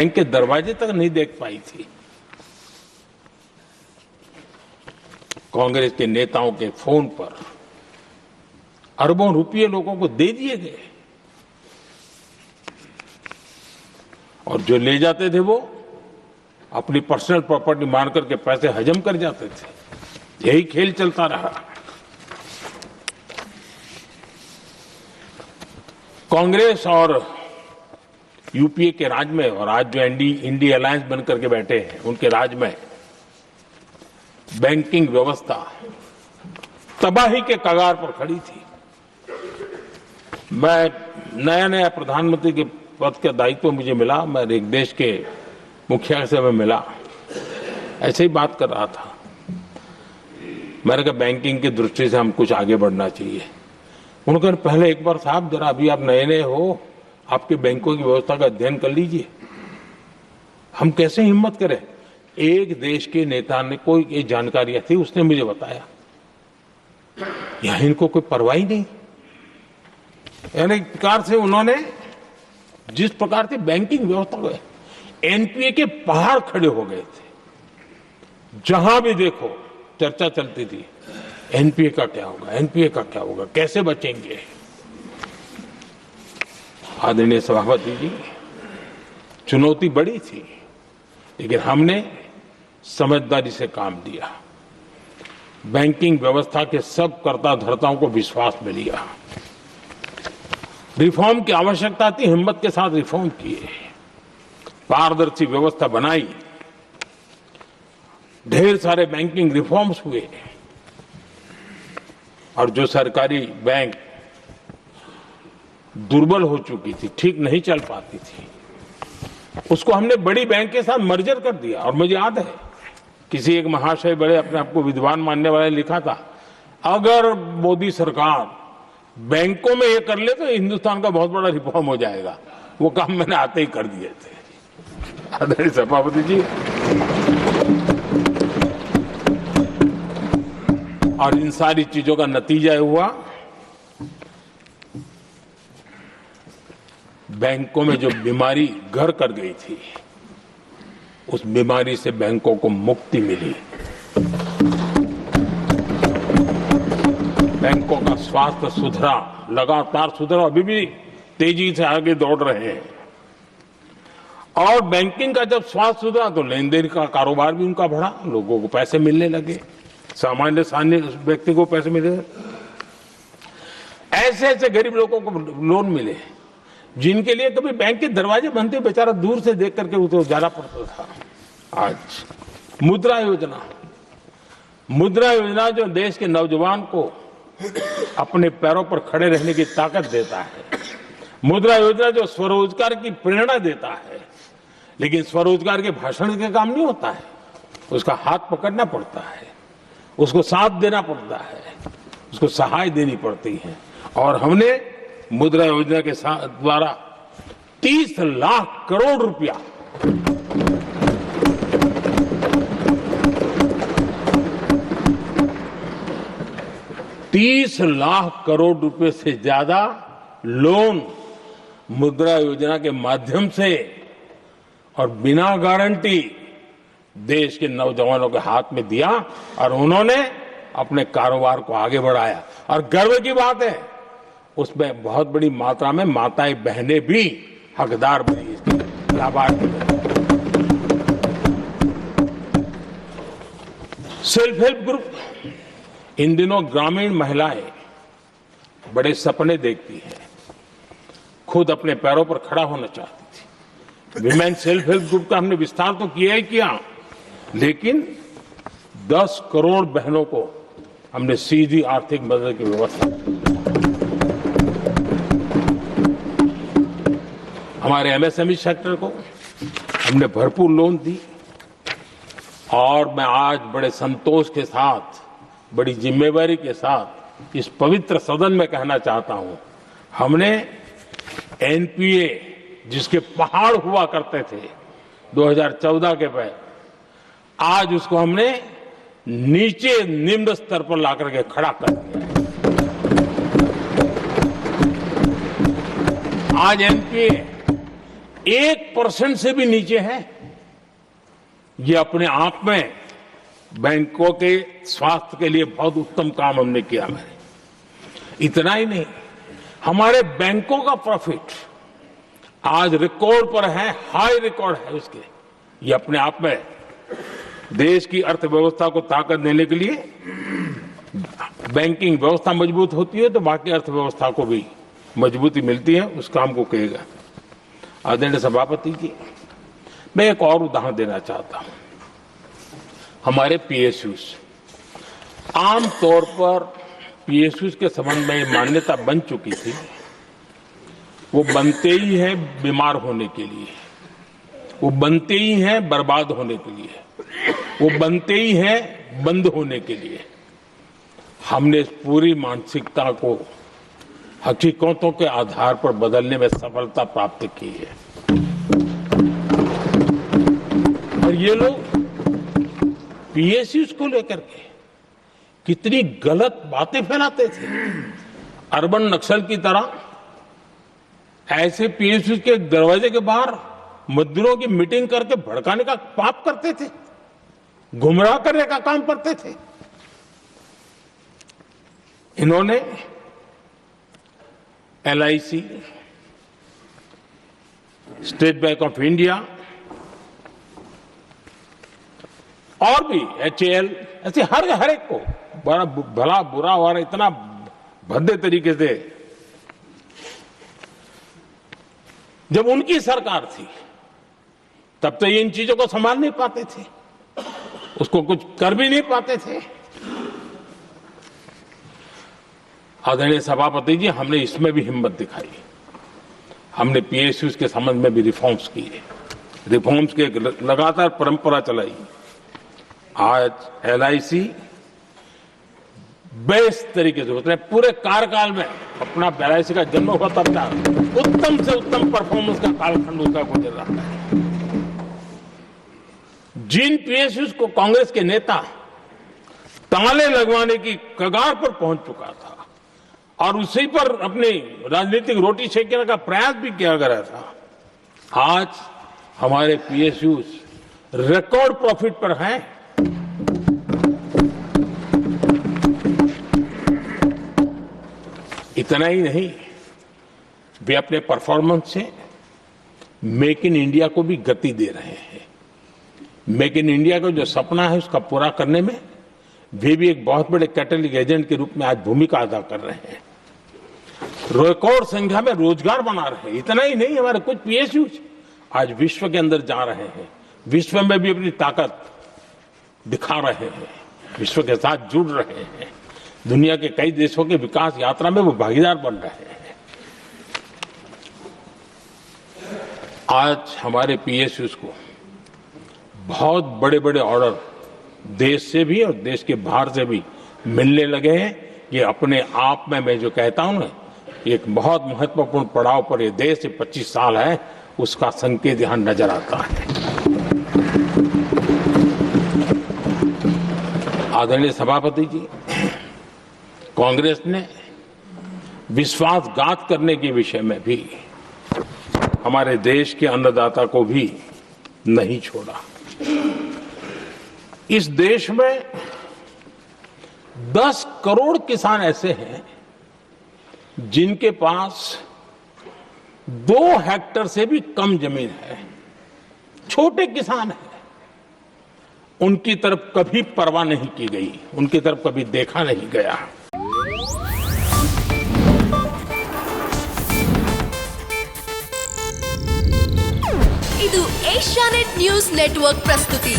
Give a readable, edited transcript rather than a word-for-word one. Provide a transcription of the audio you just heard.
Bank के दरवाजे तक नहीं देख पाई थी। कांग्रेस के नेताओं के फोन पर अरबों रुपये लोगों को दे दिए गए और जो ले जाते थे वो अपनी पर्सनल प्रॉपर्टी मान करके पैसे हजम कर जाते थे। यही खेल चलता रहा। कांग्रेस और यूपीए के राज में और आज जो इंडी अलायंस बन करके बैठे हैं उनके राज में बैंकिंग व्यवस्था तबाही के कगार पर खड़ी थी। मैं नया प्रधानमंत्री के पद का दायित्व मुझे मिला, मैं एक देश के मुखिया से मैं मिला, ऐसे ही बात कर रहा था। मैंने कहा बैंकिंग की दृष्टि से हम कुछ आगे बढ़ना चाहिए। उन्होंने कहा पहले एक बार साहब जरा अभी आप नए हो, आपके बैंकों की व्यवस्था का अध्ययन कर लीजिए। हम कैसे हिम्मत करें। एक देश के नेता ने कोई ये जानकारियां थी, उसने मुझे बताया यहां इनको कोई परवाह ही नहीं। यानी एक प्रकार से उन्होंने जिस प्रकार से बैंकिंग व्यवस्था को एनपीए के पहाड़ खड़े हो गए थे। जहां भी देखो चर्चा चलती थी एनपीए का क्या होगा, एनपीए का क्या होगा, कैसे बचेंगे। आदरणीय सभापति जी, चुनौती बड़ी थी लेकिन हमने समझदारी से काम दिया। बैंकिंग व्यवस्था के सब कर्ता धर्ताओं को विश्वास में लिया। रिफॉर्म की आवश्यकता थी, हिम्मत के साथ रिफॉर्म किए, पारदर्शी व्यवस्था बनाई, ढेर सारे बैंकिंग रिफॉर्म्स हुए और जो सरकारी बैंक दुर्बल हो चुकी थी, ठीक नहीं चल पाती थी, उसको हमने बड़ी बैंक के साथ मर्जर कर दिया। और मुझे याद है किसी एक महाशय बड़े अपने आप को विद्वान मानने वाले ने लिखा था, अगर मोदी सरकार बैंकों में ये कर ले तो हिंदुस्तान का बहुत बड़ा रिफॉर्म हो जाएगा। वो काम मैंने आते ही कर दिए थे। आदरणीय सभापति जी, और इन सारी चीजों का नतीजा हुआ बैंकों में जो बीमारी घर कर गई थी उस बीमारी से बैंकों को मुक्ति मिली। बैंकों का स्वास्थ्य सुधरा, लगातार सुधरा, अभी भी तेजी से आगे दौड़ रहे हैं। और बैंकिंग का जब स्वास्थ्य सुधरा तो लेन देन का कारोबार भी उनका बढ़ा, लोगों को पैसे मिलने लगे, सामान्य व्यक्ति को पैसे मिले। ऐसे ऐसे गरीब लोगों को लोन मिले जिनके लिए कभी बैंक के दरवाजे बंद थे, बेचारा दूर से देख करके उसे जाना पड़ता था। आज मुद्रा योजना जो देश के नौजवान को अपने पैरों पर खड़े रहने की ताकत देता है, मुद्रा योजना जो स्वरोजगार की प्रेरणा देता है, लेकिन स्वरोजगार के भाषण के काम नहीं होता है, उसका हाथ पकड़ना पड़ता है, उसको साथ देना पड़ता है, उसको सहाय देनी पड़ती है। और हमने मुद्रा योजना के द्वारा 30 लाख करोड़ रुपया ₹30 लाख से ज्यादा लोन मुद्रा योजना के माध्यम से और बिना गारंटी देश के नौजवानों के हाथ में दिया और उन्होंने अपने कारोबार को आगे बढ़ाया। और गर्व की बात है उसमें बहुत बड़ी मात्रा में माताएं बहनें भी हकदार बनी, लाभार्थी बनी। सेल्फ हेल्प ग्रुप, इन दिनों ग्रामीण महिलाएं बड़े सपने देखती हैं, खुद अपने पैरों पर खड़ा होना चाहती थी। विमेन सेल्फ हेल्प ग्रुप का हमने विस्तार तो किया ही किया, लेकिन 10 करोड़ बहनों को हमने सीधी आर्थिक मदद की व्यवस्था की। हमारे एमएसएमई सेक्टर को हमने भरपूर लोन दी। और मैं आज बड़े संतोष के साथ, बड़ी जिम्मेवारी के साथ इस पवित्र सदन में कहना चाहता हूं, हमने एनपीए जिसके पहाड़ हुआ करते थे 2014 के पहले, आज उसको हमने नीचे निम्न स्तर पर ला करके खड़ा कर दिया। आज एनपीए 1% से भी नीचे है। ये अपने आप में बैंकों के स्वास्थ्य के लिए बहुत उत्तम काम हमने किया है। इतना ही नहीं, हमारे बैंकों का प्रॉफिट आज रिकॉर्ड पर है, हाई रिकॉर्ड है उसके। ये अपने आप में देश की अर्थव्यवस्था को ताकत देने के लिए, बैंकिंग व्यवस्था मजबूत होती है तो बाकी अर्थव्यवस्था को भी मजबूती मिलती है। उस काम को कहेगा। आदरणीय सभापति जी, मैं एक और उदाहरण देना चाहता हूं। हमारे पीएसयूज, आमतौर पर पीएसयूज के संबंध में मान्यता बन चुकी थी, वो बनते ही हैं बीमार होने के लिए, वो बनते ही हैं बर्बाद होने के लिए, वो बनते ही हैं बंद होने के लिए। हमने इस पूरी मानसिकता को हकीकतों के आधार पर बदलने में सफलता प्राप्त की है। और ये लोग पीएसयूज को लेकर के कितनी गलत बातें फैलाते थे। अर्बन नक्सल की तरह ऐसे पीएसयूज के दरवाजे के बाहर मजदूरों की मीटिंग करके भड़काने का पाप करते थे, गुमराह करने का काम करते थे। इन्होंने LIC, state bank of India और भी एचएएल, ऐसे हर एक को बड़ा भला बुरा हो रहा, इतना भद्दे तरीके से। जब उनकी सरकार थी तब तो ये इन चीजों को संभाल नहीं पाते थे, उसको कुछ कर भी नहीं पाते थे। आदरणीय सभापति जी, हमने इसमें भी हिम्मत दिखाई। हमने पीएसयूज के संबंध में भी रिफॉर्म्स किए, रिफॉर्म्स की एक लगातार परंपरा चलाई। आज एलआईसी बेस्ट तरीके से उसने पूरे कार्यकाल में अपना एलआईसी का जन्म हुआ तब तक उत्तम से उत्तम परफॉर्मेंस का कालखंड उसका गुजर रहा है। जिन पीएसयूज को कांग्रेस के नेता ताले लगवाने की कगार पर पहुंच चुका था और उसी पर अपनी राजनीतिक रोटी सेकने का प्रयास भी किया गया था, आज हमारे पीएसयूज रिकॉर्ड प्रॉफिट पर हैं। इतना ही नहीं, वे अपने परफॉर्मेंस से मेक इन इंडिया को भी गति दे रहे हैं। मेक इन इंडिया का जो सपना है उसका पूरा करने में वे भी एक बहुत बड़े कैटलिक एजेंट के रूप में आज भूमिका अदा कर रहे हैं। रिकॉर्ड संख्या में रोजगार बना रहे हैं। इतना ही नहीं, हमारे कुछ पीएसयूज आज विश्व के अंदर जा रहे हैं, विश्व में भी अपनी ताकत दिखा रहे हैं, विश्व के साथ जुड़ रहे हैं, दुनिया के कई देशों के विकास यात्रा में वो भागीदार बन रहे हैं। आज हमारे पीएसयूज को बहुत बड़े बड़े ऑर्डर देश से भी और देश के बाहर से भी मिलने लगे हैं। ये अपने आप में मैं जो कहता हूं ना, एक बहुत महत्वपूर्ण पड़ाव पर ये देश 25 साल है, उसका संकेत यहां नजर आता है। आदरणीय सभापति जी, कांग्रेस ने विश्वासघात करने के विषय में भी हमारे देश के अन्नदाता को भी नहीं छोड़ा। इस देश में 10 करोड़ किसान ऐसे हैं जिनके पास 2 हेक्टेयर से भी कम जमीन है, छोटे किसान हैं। उनकी तरफ कभी परवाह नहीं की गई, उनकी तरफ कभी देखा नहीं गया। ಇದು ಏಷ್ಯಾನೆಟ್ ನ್ಯೂಸ್ ನೆಟ್ವರ್ಕ್ ಪ್ರಸ್ತುತಿ।